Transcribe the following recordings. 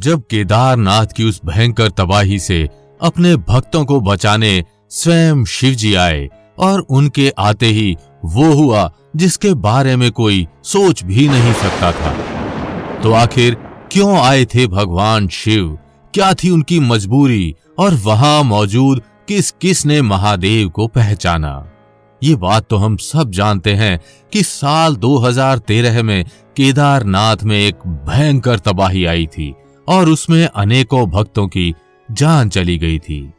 जब केदारनाथ की उस भयंकर तबाही से अपने भक्तों को बचाने स्वयं शिव जी आए और उनके आते ही वो हुआ जिसके बारे में कोई सोच भी नहीं सकता था। तो आखिर क्यों आए थे भगवान शिव? क्या थी उनकी मजबूरी? और वहां मौजूद किस किस ने महादेव को पहचाना? ये बात तो हम सब जानते हैं कि साल 2013 में केदारनाथ में एक भयंकर तबाही आई थी और उसमें अनेकों भक्तों की जान चली गई थी।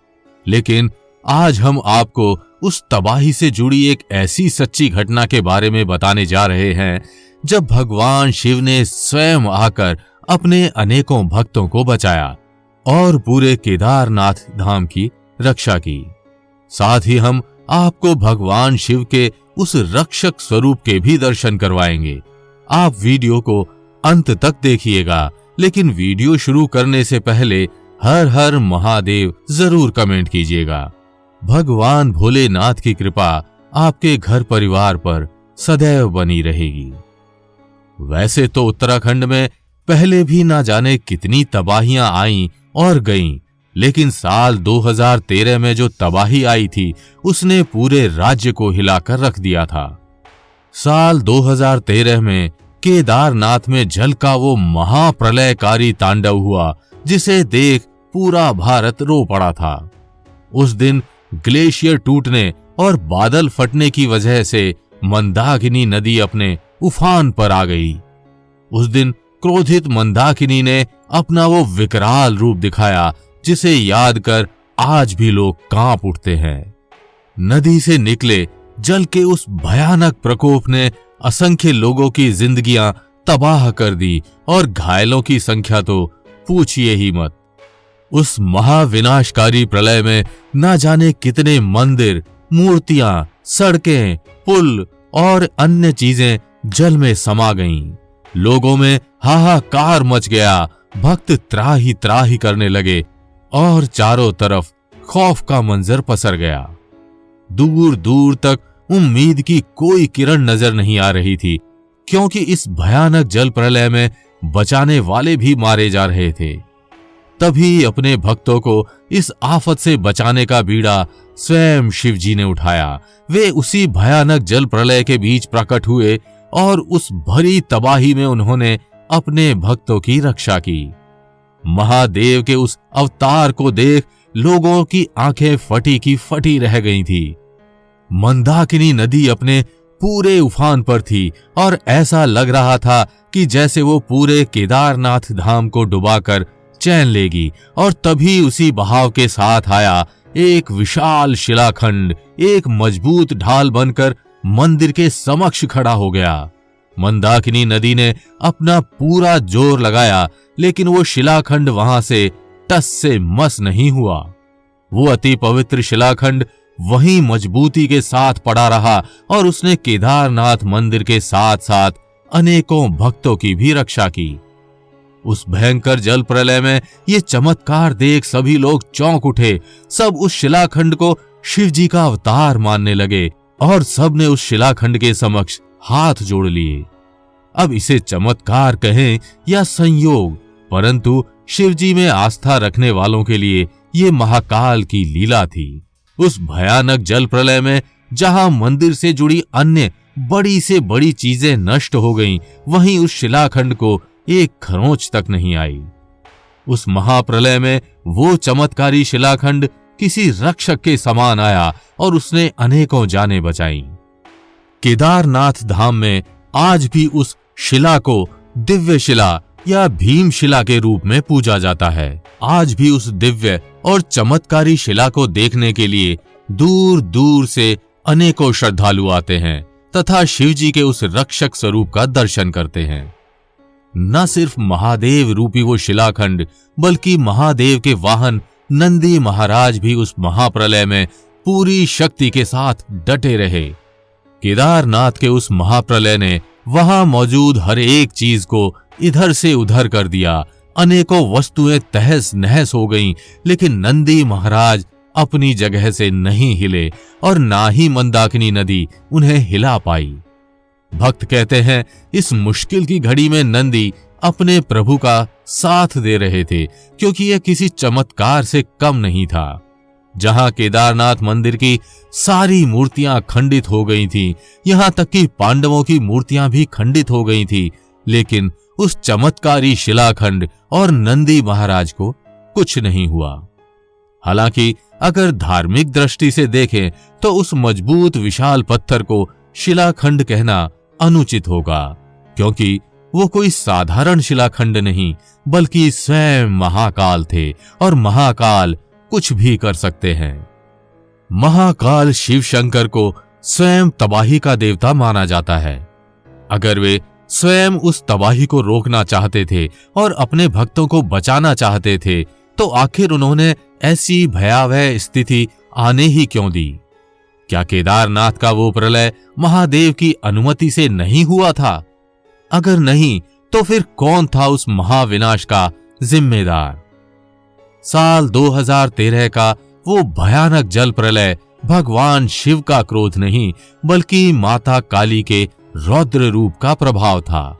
लेकिन आज हम आपको उस तबाही से जुड़ी एक ऐसी सच्ची घटना के बारे में बताने जा रहे हैं जब भगवान शिव ने स्वयं आकर अपने अनेकों भक्तों को बचाया और पूरे केदारनाथ धाम की रक्षा की। साथ ही हम आपको भगवान शिव के उस रक्षक स्वरूप के भी दर्शन करवाएंगे। आप वीडियो को अंत तक देखिएगा, लेकिन वीडियो शुरू करने से पहले हर हर महादेव जरूर कमेंट कीजिएगा। भगवान भोलेनाथ की कृपा आपके घर परिवार पर सदैव बनी रहेगी। वैसे तो उत्तराखंड में पहले भी ना जाने कितनी तबाहियां आईं और गईं, लेकिन साल 2013 में जो तबाही आई थी उसने पूरे राज्य को हिलाकर रख दिया था। साल 2013 में केदारनाथ में जल का वो महाप्रलयकारी तांडव हुआ जिसे देख पूरा भारत रो पड़ा था। उस दिन ग्लेशियर टूटने और बादल फटने की वजह से मंदाकिनी नदी अपने उफान पर आ गई। उस दिन क्रोधित मंदाकिनी ने अपना वो विकराल रूप दिखाया जिसे याद कर आज भी लोग कांप उठते हैं। नदी से निकले जल के उस भयानक प्रकोप ने असंख्य लोगों की जिंदगियां तबाह कर दी और घायलों की संख्या तो पूछिए ही मत। उस महाविनाशकारी प्रलय में न जाने कितने मंदिर, मूर्तियां, सड़कें, पुल और अन्य चीजें जल में समा गईं। लोगों में हाहाकार मच गया, भक्त त्राही त्राही करने लगे और चारों तरफ खौफ का मंजर पसर गया। दूर दूर तक उम्मीद की कोई किरण नजर नहीं आ रही थी, क्योंकि इस भयानक जल प्रलय में बचाने वाले भी मारे जा रहे थे। तभी अपने भक्तों को इस आफत से बचाने का बीड़ा स्वयं शिव जी ने उठाया। वे उसी भयानक जल प्रलय के बीच प्रकट हुए और उस भरी तबाही में उन्होंने अपने भक्तों की रक्षा की। महादेव के उस अवतार को देख लोगों की आंखें फटी की फटी रह गई थी। मंदाकिनी नदी अपने पूरे उफान पर थी और ऐसा लग रहा था कि जैसे वो पूरे केदारनाथ धाम को डुबाकर चैन लेगी। और तभी उसी बहाव के साथ आया एक विशाल शिलाखंड, एक मजबूत ढाल बनकर मंदिर के समक्ष खड़ा हो गया। मंदाकिनी नदी ने अपना पूरा जोर लगाया, लेकिन वो शिलाखंड वहां से टस से मस नहीं हुआ। वो अति पवित्र शिलाखंड वहीं मजबूती के साथ पड़ा रहा और उसने केदारनाथ मंदिर के साथ साथ अनेकों भक्तों की भी रक्षा की। उस भयंकर जल प्रलय में ये चमत्कार देख सभी लोग चौंक उठे। सब उस शिलाखंड को शिव जी का अवतार मानने लगे और सब ने उस शिलाखंड के समक्ष हाथ जोड़ लिए। अब इसे चमत्कार कहें या संयोग, परंतु शिव जी में आस्था रखने वालों के लिए ये महाकाल की लीला थी। उस भयानक जल प्रलय में जहां मंदिर से जुड़ी अन्य बड़ी से बड़ी चीजें नष्ट हो गईं, वहीं उस शिलाखंड को एक खरोंच तक नहीं आई। उस महाप्रलय में वो चमत्कारी शिलाखंड किसी रक्षक के समान आया और उसने अनेकों जानें बचाईं। केदारनाथ धाम में आज भी उस शिला को दिव्य शिला या भीम शिला के रूप में पूजा जाता है। आज भी उस दिव्य और चमत्कारी शिला को देखने के लिए दूर दूर से अनेकों श्रद्धालु आते हैं तथा शिव जी के उस रक्षक स्वरूप का दर्शन करते हैं। न सिर्फ महादेव रूपी वो शिलाखंड, बल्कि महादेव के वाहन नंदी महाराज भी उस महाप्रलय में पूरी शक्ति के साथ डटे रहे। केदारनाथ के उस महाप्रलय ने वहां मौजूद हर एक चीज को इधर से उधर कर दिया। अनेकों वस्तुएं तहस नहस हो गईं, लेकिन नंदी महाराज अपनी जगह से नहीं हिले और ना ही मंदाकिनी नदी उन्हें हिला पाई। भक्त कहते हैं, इस मुश्किल की घड़ी में नंदी अपने प्रभु का साथ दे रहे थे, क्योंकि यह किसी चमत्कार से कम नहीं था। जहां केदारनाथ मंदिर की सारी मूर्तियां खंडित हो गई थीं, यहां तक कि पांडवों की मूर्तियां भी खंडित हो गई थीं, लेकिन उस चमत्कारी शिलाखंड और नंदी महाराज को कुछ नहीं हुआ। हालांकि अगर धार्मिक दृष्टि से देखें तो उस मजबूत विशाल पत्थर को शिलाखंड कहना अनुचित होगा, क्योंकि वो कोई साधारण शिलाखंड नहीं बल्कि स्वयं महाकाल थे, और महाकाल कुछ भी कर सकते हैं। महाकाल शिव शंकर को स्वयं तबाही का देवता माना जाता है। अगर वे स्वयं उस तबाही को रोकना चाहते थे और अपने भक्तों को बचाना चाहते थे, तो आखिर उन्होंने ऐसी भयावह स्थिति आने ही क्यों दी? क्या केदारनाथ का वो प्रलय महादेव की अनुमति से नहीं हुआ था? अगर नहीं, तो फिर कौन था उस महाविनाश का जिम्मेदार? साल 2013 का वो भयानक जल प्रलय भगवान शिव का क्रोध नहीं बल्कि माता काली के रौद्र रूप का प्रभाव था।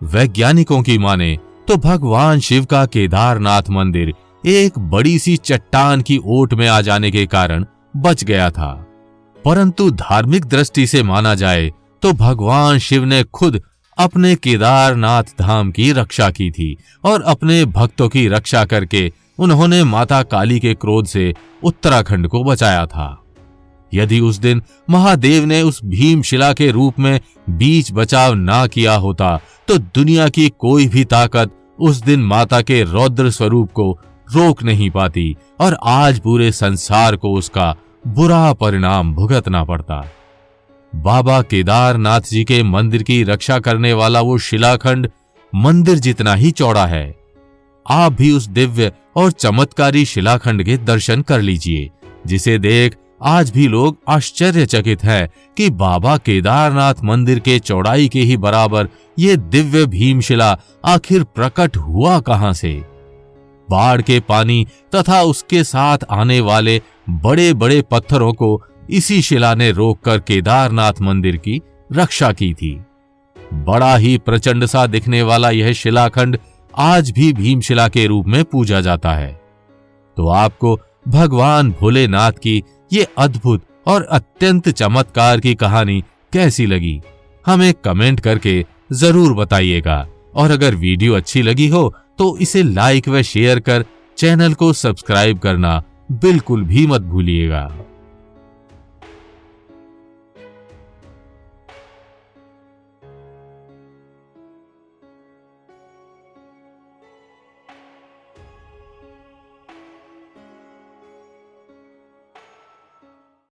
वैज्ञानिकों की माने तो भगवान शिव का केदारनाथ मंदिर एक बड़ी सी चट्टान की ओट में आ जाने के कारण बच गया था, परंतु धार्मिक दृष्टि से माना जाए तो भगवान शिव ने खुद अपने केदारनाथ धाम की रक्षा की थी, और अपने भक्तों की रक्षा करके उन्होंने माता काली के क्रोध से उत्तराखंड को बचाया था। यदि उस दिन महादेव ने उस भीमशिला के रूप में बीच बचाव ना किया होता, तो दुनिया की कोई भी ताकत उस दिन माता के रौद्र स्वरूप को रोक नहीं पाती, और आज पूरे संसार को उसका बुरा परिणाम भुगतना पड़ता। बाबा केदारनाथ जी के मंदिर की रक्षा करने वाला वो शिलाखंड मंदिर जितना ही चौड़ा है। आप भी उस दिव्य और चमत्कारी शिलाखंड के दर्शन कर लीजिए, जिसे देख आज भी लोग आश्चर्यचकित हैं कि बाबा केदारनाथ मंदिर के चौड़ाई के ही बराबर ये दिव्य भीमशिला आखिर प्रकट हुआ कहां से? बाढ़ के पानी तथा उसके साथ आने वाले बड़े बड़े पत्थरों को इसी शिला ने रोककर केदारनाथ मंदिर की रक्षा की थी। बड़ा ही प्रचंड सा दिखने वाला यह शिलाखंड आज भी भीमशिला के रूप में पूजा जाता है। तो आपको भगवान भोलेनाथ की ये अद्भुत और अत्यंत चमत्कार की कहानी कैसी लगी, हमें कमेंट करके जरूर बताइएगा। और अगर वीडियो अच्छी लगी हो तो इसे लाइक व शेयर कर चैनल को सब्सक्राइब करना बिल्कुल भी मत भूलिएगा।